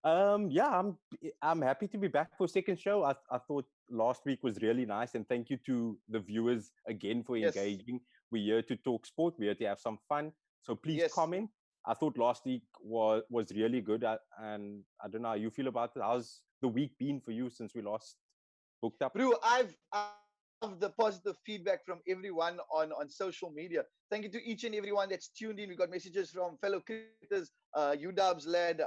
Yeah, I'm happy to be back for second show. I thought last week was really nice, and thank you to the viewers again for Yes, engaging. We're here to talk sport. We're here to have some fun. So please yes. comment. I thought last week was really good, and I don't know how you feel about it. How's the week been for you since we last booked up? Bro, I've loved the positive feedback from everyone on social media. Thank you to each and everyone that's tuned in. We got messages from fellow cricketers, UW's lad,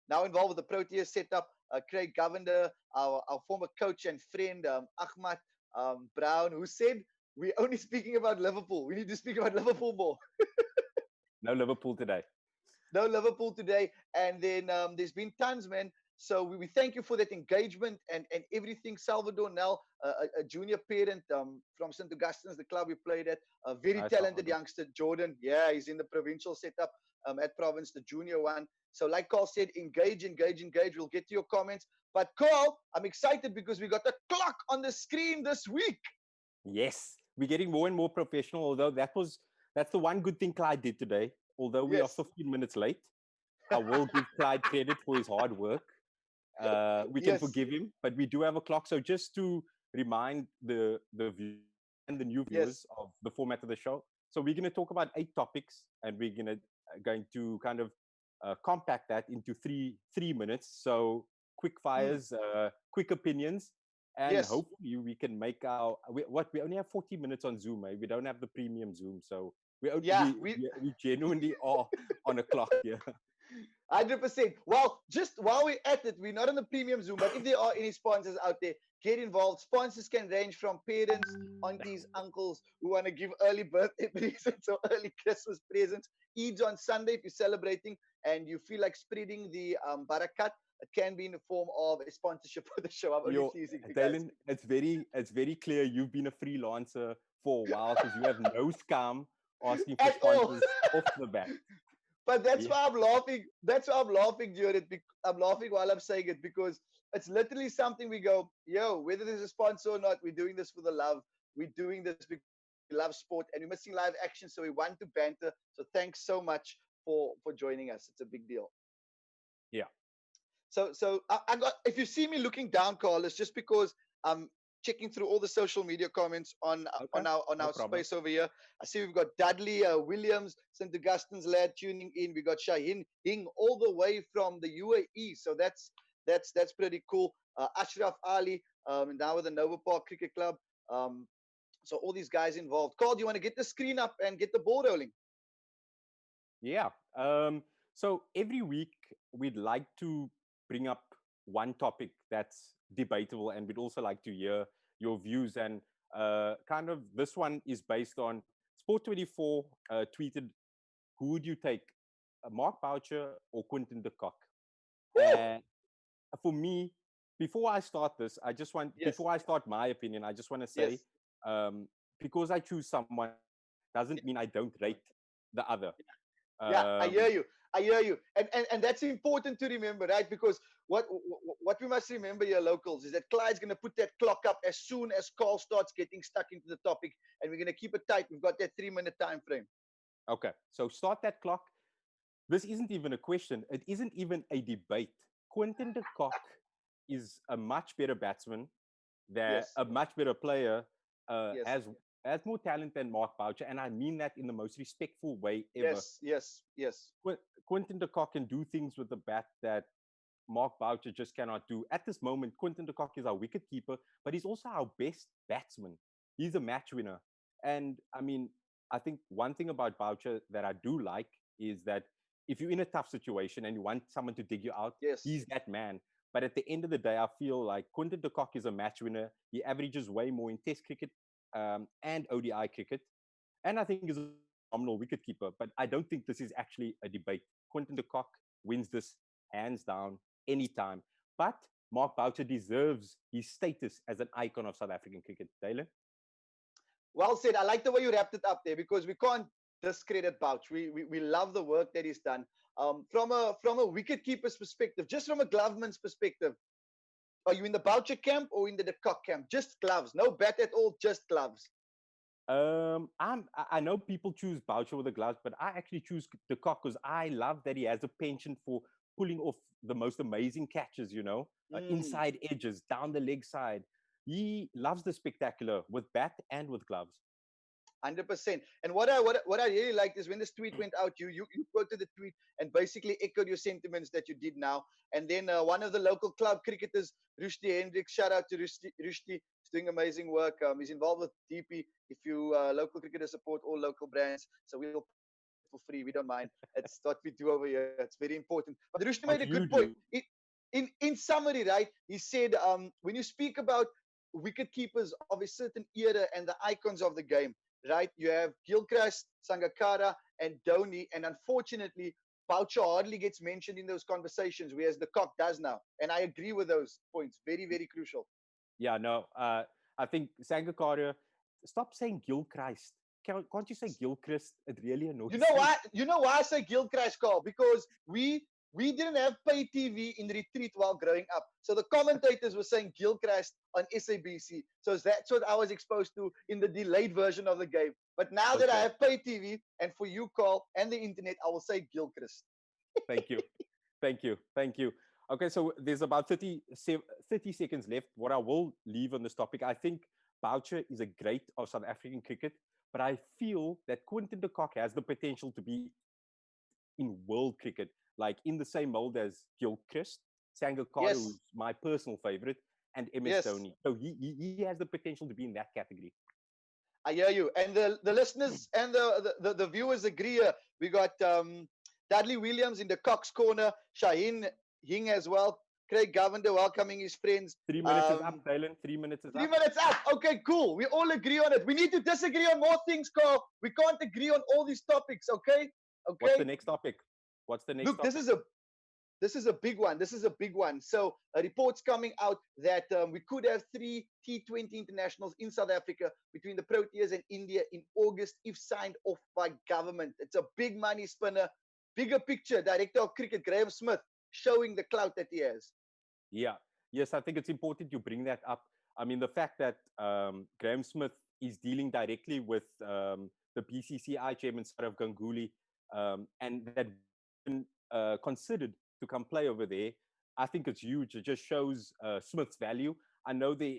now involved with the Proteas setup, Craig Govender, our former coach and friend, Ahmad Brown, who said, we're only speaking about Liverpool. We need to speak about Liverpool more. No Liverpool today. No Liverpool today. And then there's been tons, man. So we thank you for that engagement and everything. Salvador Nell, a junior parent from St. Augustine's, the club we played at, a very I talented Salvador. youngster, Jordan. Yeah, he's in the provincial setup at Province, the junior one. So like Carl said, engage, engage, engage. We'll get to your comments. But Carl, I'm excited because we got the clock on the screen this week. Yes, we're getting more and more professional. Although that's the one good thing Clyde did today. Although we are Yes. 15 minutes late, I will give Clyde credit for his hard work. We can Yes. forgive him, but we do have a clock. So just to remind the viewers and the new Yes. viewers of the format of the show. So we're going to talk about 8 topics, and we're going to kind of compact that into three minutes. So quick Mm. fires, quick opinions, and Yes. hopefully we can make we only have 40 minutes on Zoom. We don't have the premium Zoom, so Yeah. We we genuinely are on a clock here. 100%. Well, just while we're at it, we're not on the premium Zoom, but if there are any sponsors out there, get involved. Sponsors can range from parents, aunties, uncles who want to give early birthday presents or early Christmas presents. Eid's on Sunday if you're celebrating and you feel like spreading the barakat. It can be in the form of a sponsorship for the show. I'm only Yo, teasing you guys. Dylan, it's very clear you've been a freelancer for a while because you have no scam asking for At all. sponsors off the bat. But that's Yeah, why I'm laughing. That's why I'm laughing during it. I'm laughing while I'm saying it because it's literally something we go, yo, whether there's a sponsor or not, we're doing this for the love. We're doing this because we love sport and we're missing live action, so we want to banter. So thanks so much for joining us. It's a big deal. yeah. So I got, if you see me looking down, Carl, it's just because I'm checking through all the social media comments on Okay, on no our problem. space over here. I see we've got Dudley Williams, St. Augustine's lad tuning in. We got Shaheen Hing all the way from the UAE. So that's pretty cool. Ashraf Ali, now with the Nova Park Cricket Club. Um, so all these guys involved. Carl, do you want to get the screen up and get the ball rolling? Yeah. So every week we'd like to bring up one topic that's debatable, and we'd also like to hear your views. And kind of this one is based on Sport 24 tweeted, "Who would you take, Mark Boucher or Quinton de Kock?" Woo! And for me, before I start this, Yes, before I start my opinion, I just want to say, yes. um, because I choose someone doesn't mean I don't rate the other. Yeah, I hear Um, you. I hear you. And that's important to remember, right? Because what we must remember here, locals, is that Clyde's going to put that clock up as soon as Carl starts getting stuck into the topic, and we're going to keep it tight. We've got that 3 minute time frame. okay, so start that clock. This isn't even a question. It isn't even a debate. Quinton de Kock is a much better batsman, Yes, a much better player, yes, has more talent than Mark Boucher, and I mean that in the most respectful way ever. yes, yes, yes, Quinton de Kock can do things with the bat that Mark Boucher just cannot do. At this moment, Quinton de Kock is our wicket keeper, but he's also our best batsman. He's a match winner. And I mean, I think one thing about Boucher that I do like is that if you're in a tough situation and you want someone to dig you out, yes. he's that man. But at the end of the day, I feel like Quinton de Kock is a match winner. He averages way more in Test cricket and ODI cricket. And I think he's a phenomenal wicketkeeper. But I don't think this is actually a debate. Quinton de Kock wins this hands down anytime. But Mark Boucher deserves his status as an icon of South African cricket. Taylor? Well said. I like the way you wrapped it up there because we can't discredit Bouch. We love the work that he's done. From a wicket keeper's perspective, just from a gloveman's perspective, are you in the Boucher camp or in the De Kock camp? Just gloves, no bat at all, just gloves. I know people choose Boucher with the gloves, but I actually choose the Cock because I love that he has a penchant for pulling off the most amazing catches, Mm. inside edges, down the leg side. He loves the spectacular with bat and with gloves. 100%. And what I really liked is when this tweet went out, you quoted the tweet and basically echoed your sentiments that you did now. And then one of the local club cricketers, Rushdie Hendricks, shout out to Rushdie, he's doing amazing work. He's involved with DP. If you local cricketers support all local brands, so we'll put it for free. We don't mind. It's what we do over here. It's very important. But Rushdie What made a you good point. do. In summary, right? He said when you speak about wicket keepers of a certain era and the icons of the game, right? You have Gilchrist, Sangakkara, and Dhoni, and unfortunately, Boucher hardly gets mentioned in those conversations, whereas the cock does now. And I agree with those points. Very, very crucial. Yeah, no. I think Sangakkara, stop saying Gilchrist. Can't you say Gilchrist? It really You annoys know me. why? You know why I say Gilchrist, Carl? Because we didn't have pay TV in retreat while growing up. So the commentators were saying Gilchrist on SABC. So that's what I was exposed to in the delayed version of the game. But now that I Okay, have pay TV, and for you, Carl, and the internet, I will say Gilchrist. thank you. Thank you. Thank you. Okay, so there's about 30 seconds left. What I will leave on this topic, I think Boucher is a great of South African cricket, but I feel that Quinton de Kock has the potential to be in world cricket, like in the same mold as Gilchrist, Sangakkara, Yes, who's my personal favorite, and MS yes, Dhoni. So he has the potential to be in that category. I hear you. And the listeners and the viewers agree. We got Dudley Williams in the Cox corner, Shaheen Hing as well, Craig Govender welcoming his friends. 3 minutes is up, Dylan. 3 minutes is Three up. minutes up. Okay, cool. We all agree on it. We need to disagree on more things, Carl. We can't agree on all these topics, okay? What's the Okay. next topic? What's the next Look, this topic? is a this is a big one. This is a big one. So, reports coming out that we could have 3 T20 internationals in South Africa between the Proteas and India in August if signed off by government. It's a big money spinner. Bigger picture, director of cricket, Graham Smith, showing the clout that he has. Yeah. Yes, I think it's important you bring that up. I mean, the fact that Graham Smith is dealing directly with the BCCI chairman, Sarav Ganguly, and that considered to come play over there, I think it's huge. It just shows Smith's value. I know there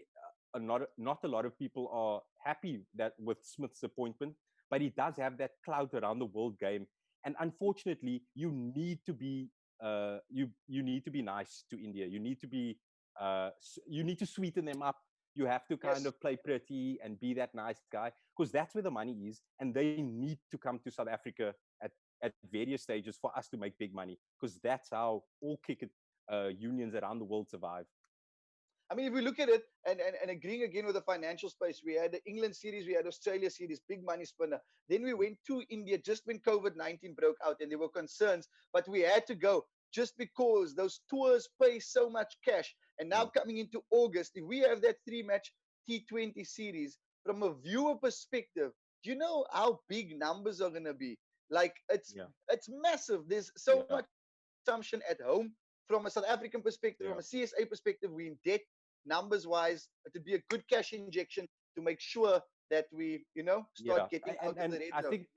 are not a lot of people are happy that with Smith's appointment, but he does have that clout around the world game. And unfortunately, you need to be nice to India. You need to sweeten them up. You have to kind Yes. of play pretty and be that nice guy because that's where the money is, and they need to come to South Africa at various stages for us to make big money because that's how all cricket unions around the world survive. I mean, if we look at it and agreeing again with the financial space, we had the England series, we had Australia series, big money spinner. Then we went to India just when COVID-19 broke out and there were concerns, but we had to go just because those tours pay so much cash. And now Mm. coming into August, if we have that 3 match T20 series, from a viewer perspective, do you know how big numbers are going to be? Like Yeah, it's massive. There's so yeah, much consumption at home from a South African perspective, yeah. from a CSA perspective, we're in debt numbers wise. It would be a good cash injection to make sure that we, Yeah, start getting and out of the red zone.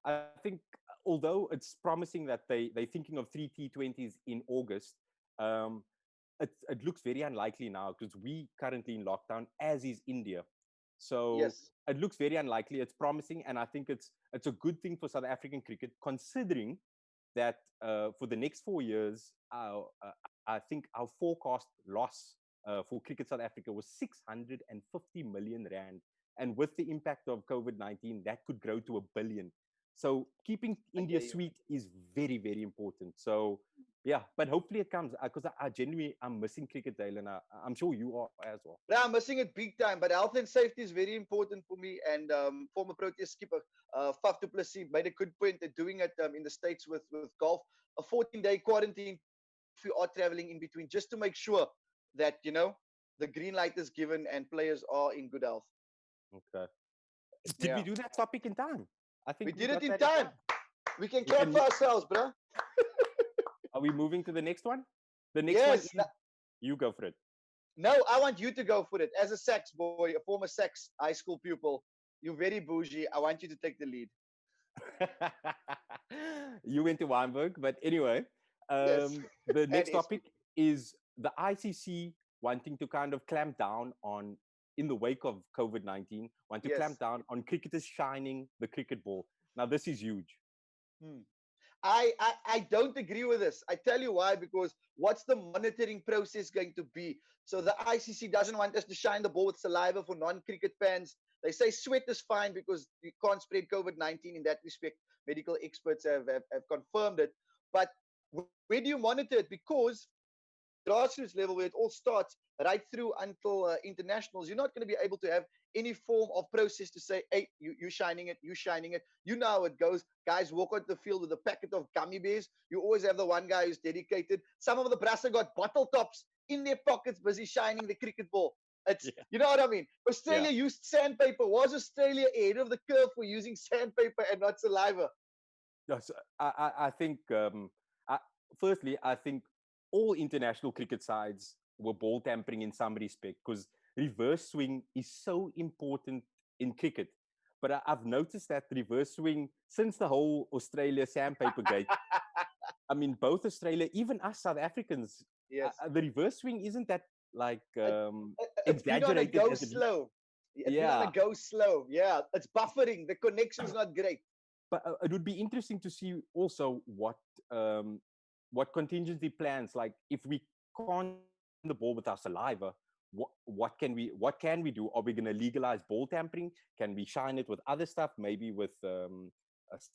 I think although it's promising that they're thinking of 3 T20s in August, um, it looks very unlikely now because we currently in lockdown, as is India. So Yes, it looks very unlikely. It's promising, and I think it's a good thing for South African cricket, considering that for the next 4 years, I think our forecast loss for Cricket South Africa was 650 million rand, and with the impact of COVID-19, that could grow to 1 billion. So keeping I India hear you. sweet is very, very important. So yeah, but hopefully it comes because I genuinely I'm missing cricket, Dale, and I'm sure you are as well. Yeah, I'm missing it big time, but health and safety is very important for me. And former Proteas skipper Faf du Plessis made a good point at doing it in the States with golf, a 14-day quarantine if you are traveling in between, just to make sure that, the green light is given and players are in good health. Okay. Did we Yeah. do that topic in time? I We think we did it got in that in time. time. We can We clap can. for ourselves, bro. Are we moving to the next one? The next one Yes. is you go for it. No, I want you to go for it. As a sax boy, a former sax high school pupil, you're very bougie. I want you to take the lead. You went to Weinberg, but anyway, Yes. The And next SP. topic is the ICC wanting to kind of clamp down on, in the wake of COVID-19, want to clamp Yes. down on cricketers shining the cricket ball. Now, this is huge. Hmm. I don't agree with this. I tell you why, because what's the monitoring process going to be? So the ICC doesn't want us to shine the ball with saliva for non-cricket fans. They say sweat is fine because you can't spread COVID-19 in that respect. Medical experts have confirmed it. But where do you monitor it? Because grassroots level where it all starts right through until internationals, you're not going to be able to have any form of process to say, hey, you shining it, you shining it. You know how it goes. Guys walk out the field with a packet of gummy bears. You always have the one guy who's dedicated. Some of the brassa got bottle tops in their pockets, busy shining the cricket ball. It's, Yeah. you know what I mean? Yeah. Australia used sandpaper. Was Australia ahead of the curve for using sandpaper and not saliva? Yes, I think, I, firstly, I think all international cricket sides were ball tampering in some respect, because reverse swing is so important in cricket. But I've noticed that reverse swing, since the whole Australia sandpaper gate, I mean, both Australia, even us South Africans, Yes. the reverse swing isn't that like It's been on a exaggerated go as it. slow. It's been on a Yeah, go slow. Yeah, it's buffering. The connection's not great. but it would be interesting to see also what contingency plans, like if we can't shine the ball with our saliva, what can we do? Are we going to legalize ball tampering? Can we shine it with other stuff, maybe with a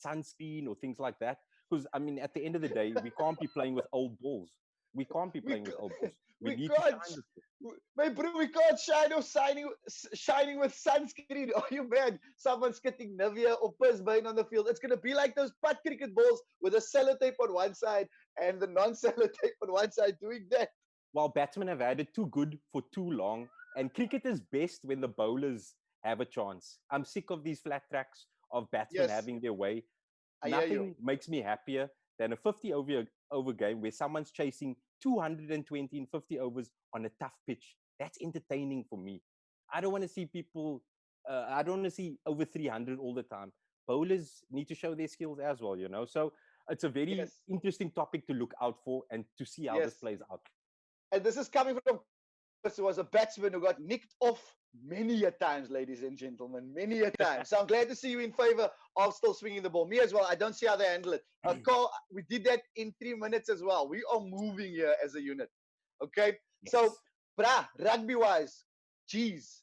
sunscreen or things like that? Because I mean, at the end of the day, we can't be playing with old balls. We can't be We playing with old ca- balls. We we need to can't, shine this. my bro. We can't shining with sunscreen. Are you mad? Someone's getting Nivea or Purslane on the field. It's gonna be like those putt cricket balls with a sellotape on one side and the non-sellotape on one side doing that. While batsmen have had it too good for too long, and cricket is best when the bowlers have a chance. I'm sick of these flat tracks of batsmen Yes, having their way. I hear you. Nothing makes me happier than a 50 over game where someone's chasing 220 in 50 overs on a tough pitch. That's entertaining for me. I don't want to see people, I don't want to see over 300 all the time. Bowlers need to show their skills as well, you know? So it's a very Yes, interesting topic to look out for and to see how this yes. plays out. And this is coming from who was a batsman who got nicked off many a times, ladies and gentlemen, many a time. So I'm glad to see you in favor of still swinging the ball. Me as well. I don't see how they handle it. Carl, we did that in 3 minutes as well. We are moving here as a unit. Okay. So, Yes. rugby wise, geez,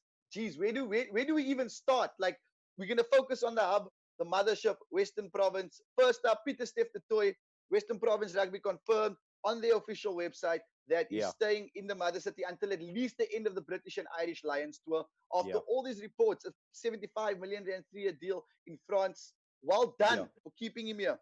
where do we even start? Like, we're gonna focus on the hub, the mothership, Western Province. First up, Peter Steph the Toy, Western Province Rugby confirmed on their official website that he's Yeah. staying in the mother city until at least the end of the British and Irish Lions tour. After Yeah. all these reports, a 75 million rand 3-year deal in France. Well Yeah. done for keeping him here.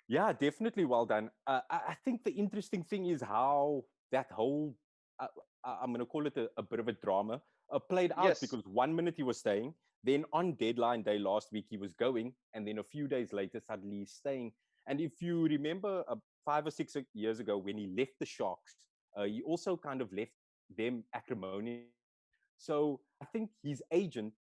Yeah, definitely well done. I think the interesting thing is how that whole, uh, I'm going to call it a bit of a drama, played out, Yes, because 1 minute he was staying, then on deadline day last week he was going, and then a few days later suddenly he's staying. And if you remember 5 or 6 years ago when he left the Sharks, he also kind of left them acrimonious. So I think his agent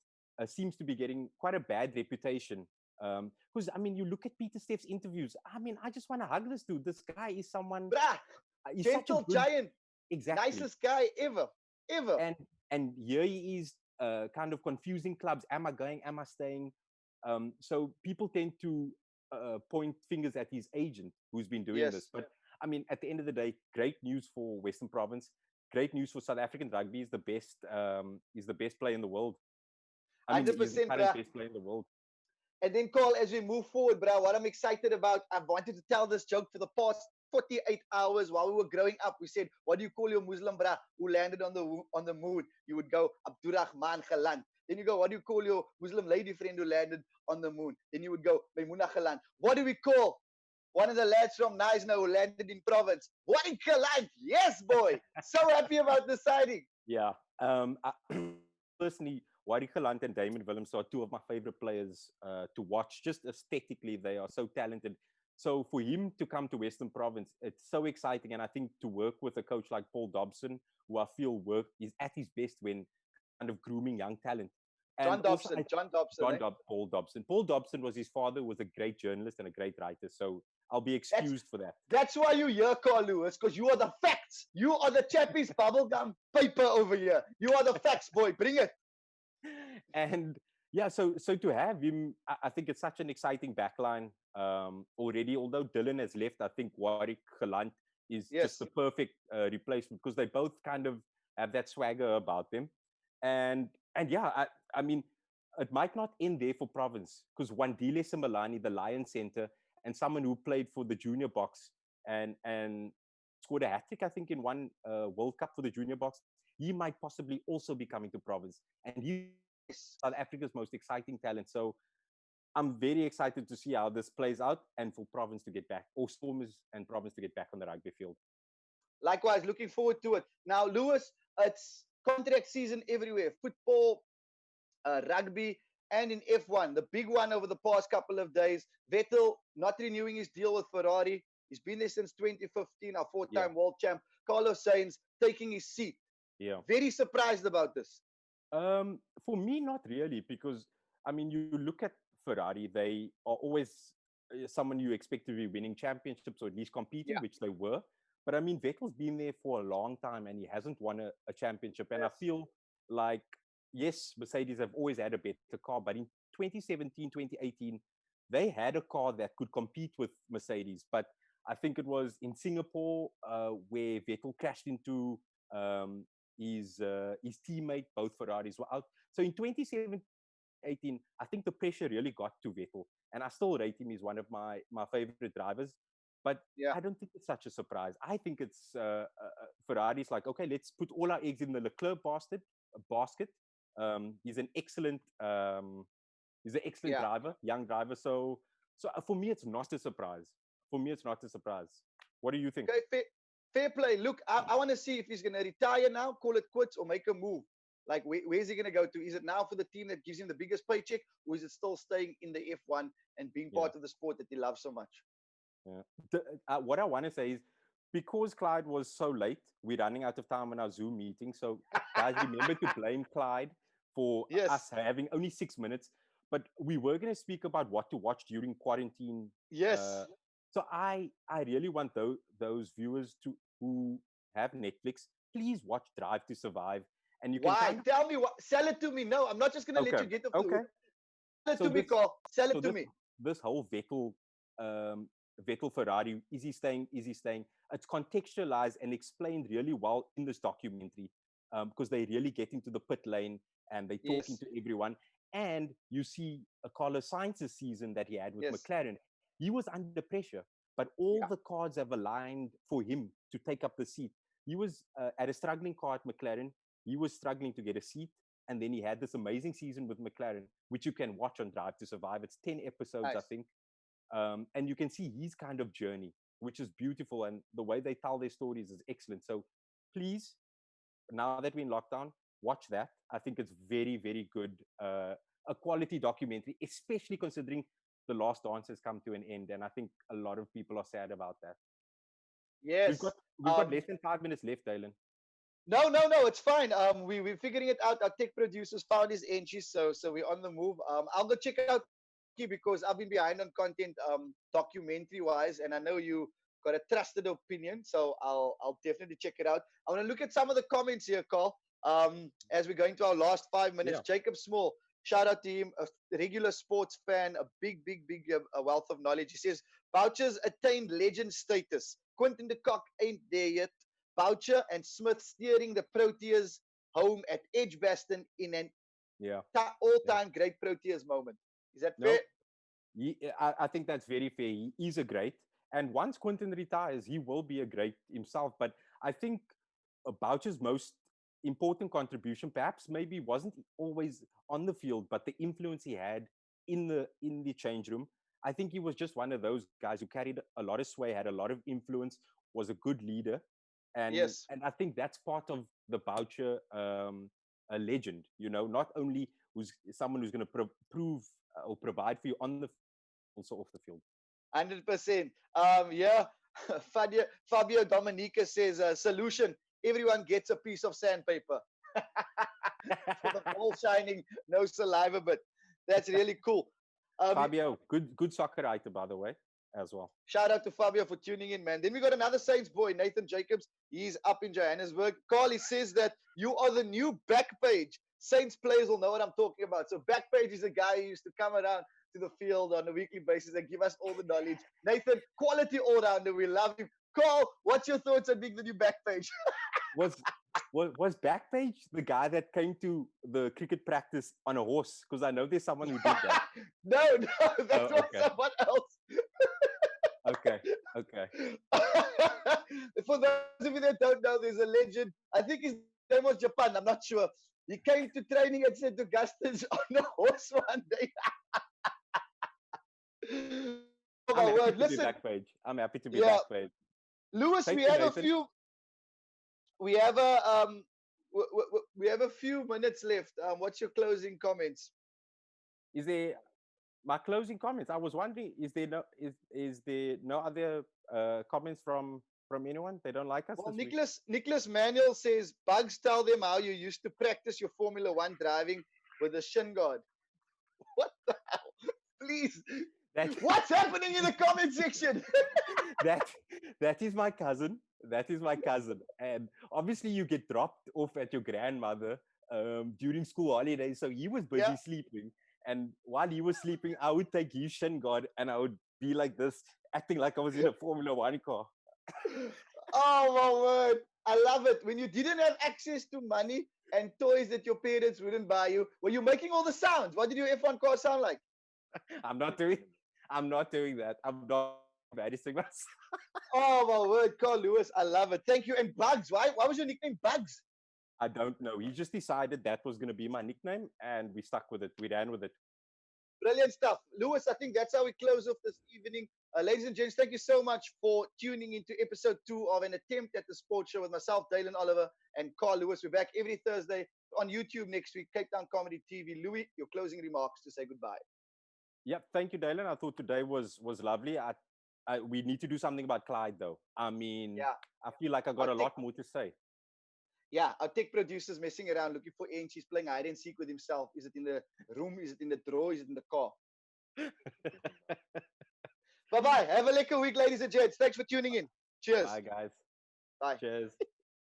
seems to be getting quite a bad reputation. Because I mean, you look at Peter Steph's interviews. I mean, I just want to hug this dude. This guy is someone. brah, He's such a gentle good. giant, Exactly. nicest guy ever, ever. And here he is, kind of confusing clubs. Am I going? Am I staying? So people tend to point fingers at his agent who's been doing this. Yes, But I mean, at the end of the day, great news for Western Province. Great news for South African rugby. Is the best player in the world. I mean, he's the 100%, current brah. best player in the world. And then, Carl, as we move forward, bro, what I'm excited about, I've wanted to tell this joke for the past 48 hours while we were growing up. We said, what do you call your Muslim bra who landed on the moon? You would go, Abdurrahman Khalan. Then you go, what do you call your Muslim lady friend who landed on the moon? Then you would go, Maimuna Khalan. What do we call one of the lads from Naisna who landed in province? Wadi Khalan. Yes, boy. So happy about the signing. Yeah. Personally, Wadi Galant and Damon Willems are two of my favorite players to watch. Just aesthetically, they are so talented. So for him to come to Western Province, it's so exciting. And I think to work with a coach like Paul Dobson, who I feel is at his best when kind of grooming young talent. And John also, Dobson. John Dobson, eh? Paul Dobson. Paul Dobson was his father, was a great journalist and a great writer. So I'll be That's excused for that. that's why you here, Carl Lewis, because you are the facts. You are the Chappie's bubblegum paper over here. You are the facts, boy. Bring it. And yeah, so to have him, I think it's such an exciting backline already. Although Dylan has left, I think Warwick Gelant is just the Yes. perfect replacement because they both kind of have that swagger about them. And yeah, I mean, it might not end there for Province because Wandile Simelani, the Lion Center, and someone who played for the junior box and scored a hat trick, I think, in one World Cup for the junior box. He might possibly also be coming to Province, and he's Yes. South Africa's most exciting talent. So I'm very excited to see how this plays out and for Province to get back, or Stormers and Province to get back on the rugby field. Likewise, looking forward to it. Now, Lewis, it's contract season everywhere. Football, rugby, and in F1. The big one over the past couple of days, Vettel not renewing his deal with Ferrari. He's been there since 2015, our Yeah, four-time world champ. Carlos Sainz taking his seat. yeah. Very surprised about this. For me, not really, because I mean, you look at Ferrari; they are always someone you expect to be winning championships or at least competing, Yeah. which they were. But I mean, Vettel's been there for a long time and he hasn't won a championship. And I Yes. feel like, yes, Mercedes have always had a better car, but in 2017, 2018, they had a car that could compete with Mercedes. But I think it was in Singapore where Vettel crashed into his teammate. Both Ferraris were out. So in 2017, 18, I think the pressure really got to Vettel, and I still rate him as one of my favorite drivers. But Yeah. I don't think it's such a surprise. I think it's Ferrari's like, okay, let's put all our eggs in the Leclerc basket. He's an excellent Yeah. driver, young driver. So for me, it's not a surprise. For me, it's not a surprise. What do you think? Okay, fair play. Look, I want to see if he's going to retire now, call it quits, or make a move. Like, where's he going to go to? Is it now for the team that gives him the biggest paycheck, or is it still staying in the F1 and being Yeah. part of the sport that he loves so much? Yeah. What I want to say is because Clyde was so late, we're running out of time on our Zoom meeting. So, guys, remember to blame Clyde for Yes. us having only 6 minutes. But we were going to speak about what to watch during quarantine. Yes. Uh, so, I really want those viewers to who have Netflix, please watch Drive to Survive. And you can Why? kind of, Tell me what. Sell it to me. No, I'm not just going to let okay, you get off the okay. hook. Sell it So to me, this Carl. Sell so it to me. this whole Vettel Ferrari, is he staying, is he staying, it's contextualized and explained really well in this documentary, because they really get into the pit lane and they talking Yes. to everyone. And you see a Carlos Sainz's season that he had with Yes. McLaren. He was under pressure, but all Yeah. the cards have aligned for him to take up the seat. He was at a struggling car at McLaren. He was struggling to get a seat, and then he had this amazing season with McLaren, which you can watch on Drive to Survive. It's 10 episodes, I Nice. think. And you can see his kind of journey, which is beautiful. And the way they tell their stories is excellent. So please, now that we're in lockdown, watch that. I think it's very, very good. A quality documentary, especially considering The Last Dance has come to an end. And I think a lot of people are sad about that. We've got Yes. we've got less than 5 minutes left, Dylan. No. It's fine. We're figuring it out. Our tech producers found his entries, so we're on the move. I'll go check out Key because I've been behind on content, documentary wise, and I know you got a trusted opinion, so I'll definitely check it out. I want to look at some of the comments here, Carl. As we're going to our last 5 minutes, Yeah. Jacob Small, shout out to him, a regular sports fan, a big wealth of knowledge. He says Boucher's attained legend status. Quentin de Kock ain't there yet. Boucher and Smith steering the Proteas home at Edgbaston in an Yeah. all-time great Proteas moment. Is that fair? No, I think that's very fair. He is a great. And once Quinton retires, he will be a great himself. But I think Boucher's most important contribution, perhaps maybe wasn't always on the field, but the influence he had in the change room. I think he was just one of those guys who carried a lot of sway, had a lot of influence, was a good leader, Yes. and I think that's part of the Boucher a legend. Not only who's someone who's going to prove or provide for you on the field, also off the field. 100%. Yeah. Fabio Dominica says, solution, everyone gets a piece of sandpaper. For the ball shining, no saliva, but that's really cool. Fabio, good soccer writer, by the way. as well. Shout out to Fabio for tuning in, man. Then we got another Saints boy, Nathan Jacobs. He's up in Johannesburg. Carly says that you are the new Backpage. Saints players will know what I'm talking about. So Backpage is a guy who used to come around to the field on a weekly basis and give us all the knowledge. Nathan, quality all-rounder. We love him. Carl, what's your thoughts on being the new Backpage? Was Backpage the guy that came to the cricket practice on a horse? Because I know there's someone who did that. No, that was okay. someone else. Okay. For those of you that don't know, there's a legend. I think his name was Japan. I'm not sure. He came to training at St. Augustine's on a horse one day. Oh my word! Listen, Backpage. I'm happy to be yeah, Backpage. Lewis, Thank we you, have Nathan. a few. We have a we have a few minutes left. What's your closing comments? Is there my closing comments? I was wondering, is there no other comments from anyone? They don't like us Well, this week? Nicholas Manuel says, Bugs, tell them how you used to practice your Formula One driving with a shin guard. What the hell? Please. What's happening in the comment section? that is my cousin. That is my cousin. And obviously you get dropped off at your grandmother during school holidays. So he was busy sleeping. And while he was sleeping, I would take his shin guard and I would be like this, acting like I was in a Formula One car. Oh my word. I love it. When you didn't have access to money and toys that your parents wouldn't buy you, were you making all the sounds? What did your F1 car sound like? I'm not doing that. I'm not embarrassing myself. Oh my word, Carl Lewis. I love it. Thank you. And Bugs, why was your nickname Bugs? I don't know. He just decided that was going to be my nickname and we stuck with it. We ran with it. Brilliant stuff. Lewis, I think that's how we close off this evening. Ladies and gents, thank you so much for tuning into episode 2 of an attempt at the sports show with myself, Dalen Oliver, and Carl Lewis. We're back every Thursday on YouTube next week, Cape Town Comedy TV. Louis, your closing remarks to say goodbye. Yep. Thank you, Dalen. I thought today was lovely. We need to do something about Clyde, though. I mean, I feel like I got a lot more to say. Yeah, our tech producer's messing around looking for Inch. He's playing hide and seek with himself. Is it in the room? Is it in the drawer? Is it in the car? Bye-bye. Have a lekker week, ladies and gents. Thanks for tuning in. Cheers. Bye, guys. Bye. Cheers.